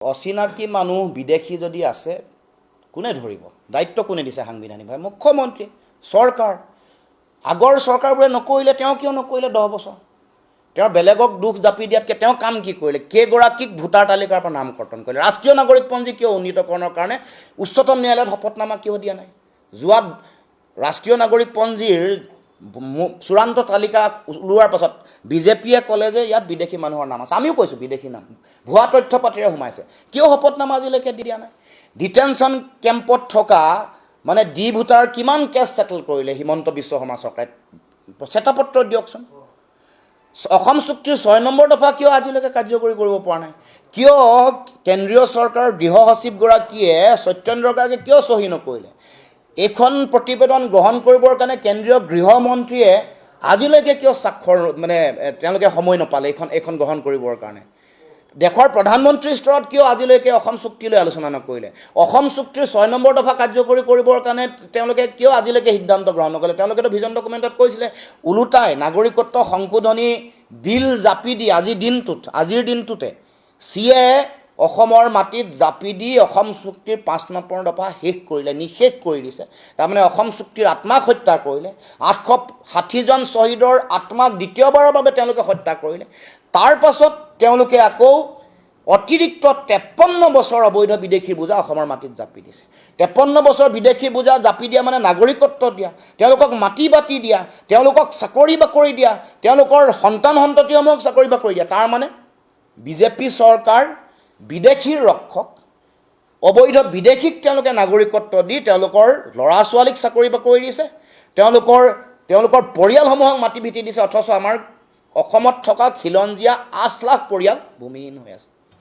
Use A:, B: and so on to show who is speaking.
A: অচিনাকি মানুহ বিদেশী যদি আছে কোনে ধৰিব দায়িত্ব কোনে দিছে সাংবিধানিকভাৱে মুখ্যমন্ত্ৰী চৰকাৰ আগৰ চৰকাৰবোৰে নকৰিলে তেওঁ কিয় নকৰিলে 10 বছৰ তেওঁ বেলেগক দুখ জাপি দিয়াতকৈ তেওঁ কাম কি কৰিলে কেইগৰাকীক ভোটাৰ তালিকাৰ পৰা নাম কৰ্তন কৰিলে ৰাষ্ট্ৰীয় নাগৰিকপঞ্জী কিয় উন্নীতকৰণৰ কাৰণে উচ্চতম ন্যায়ালয়ত শপতনামা কিয় দিয়া নাই যোৱা ৰাষ্ট্ৰীয় নাগৰিকপঞ্জীৰ চূড়ান্ত তালিকা ওলোৱাৰ পাছত বিজেপিয়ে ক'লে যে ইয়াত বিদেশী মানুহৰ নাম আছে আমিও কৈছোঁ বিদেশী নাম ভুৱা তথ্য পাতিৰে সোমাইছে কিয় শপতনামা আজিলৈকে দিয়া নাই ডিটেনশ্যন কেম্পত থকা মানে ডি ভোটাৰ কিমান কেছ সেটেল কৰিলে হিমন্ত বিশ্ব শৰ্মা চৰকাৰে শ্বেতপত্ৰ দিয়কচোন অসম চুক্তিৰ 6 নম্বৰ দফা কিয় আজিলৈকে কাৰ্যকৰী কৰিব পৰা নাই কিয় কেন্দ্ৰীয় চৰকাৰৰ গৃহ সচিবগৰাকীয়ে সত্যেন্দ্ৰ গাৰ্গে কিয় চহী নকৰিলে এখন প্ৰতিবেদন গ্ৰহণ কৰিবৰ কাৰণে কেন্দ্ৰীয় গৃহমন্ত্ৰীয়ে আজিলৈকে কিয় স্বাক্ষৰ মানে তেওঁলোকে সময় নাপালে এখন গ্ৰহণ কৰিবৰ কাৰণে দেশৰ প্ৰধানমন্ত্ৰীৰ স্তৰত কিয় আজিলৈকে অসম চুক্তিলৈ আলোচনা নকৰিলে অসম চুক্তিৰ 6 নম্বৰ দফা কাৰ্যকৰী কৰিবৰ কাৰণে তেওঁলোকে কিয় আজিলৈকে সিদ্ধান্ত গ্ৰহণ নকৰিলে তেওঁলোকেতো ভিজন ডকুমেণ্টত কৈছিলে উলুটাই নাগৰিকত্ব সংশোধনী বিল জাপি দি আজিৰ দিনটোতে সিয়ে অসমৰ মাটিত জাপি দি অসম চুক্তিৰ 5 নম্বৰ দফা শেষ কৰিলে নিষেধ কৰি দিছে তাৰমানে অসম চুক্তিৰ আত্মাক হত্যা কৰিলে 860 জন শ্বহীদৰ আত্মাক দ্বিতীয়বাৰৰ বাবে তেওঁলোকে হত্যা কৰিলে তাৰ পাছত তেওঁলোকে আকৌ অতিৰিক্ত 53 বছৰ অবৈধ বিদেশী বুজা অসমৰ মাটিত জাপি দিছে 53 বছৰ বিদেশী বুজা জাপি দিয়া মানে নাগৰিকত্ব দিয়া তেওঁলোকক মাটি বাতি দিয়া তেওঁলোকক চাকৰি বাকৰি দিয়া তেওঁলোকৰ সন্তান সন্ততিসমূহক চাকৰি বাকৰি দিয়া তাৰ মানে বিজেপি চৰকাৰ বিদেশীৰ ৰক্ষক অবৈধ বিদেশীক তেওঁলোকে নাগৰিকত্ব দি তেওঁলোকৰ ল'ৰা ছোৱালীক চাকৰি বাকৰি দিছে তেওঁলোকৰ পৰিয়ালসমূহক মাটি ভিটি দিছে অথচ আমাৰ অসমত থকা খিলঞ্জীয়া 8 লাখ পৰিয়াল ভূমিহীন হৈ আছে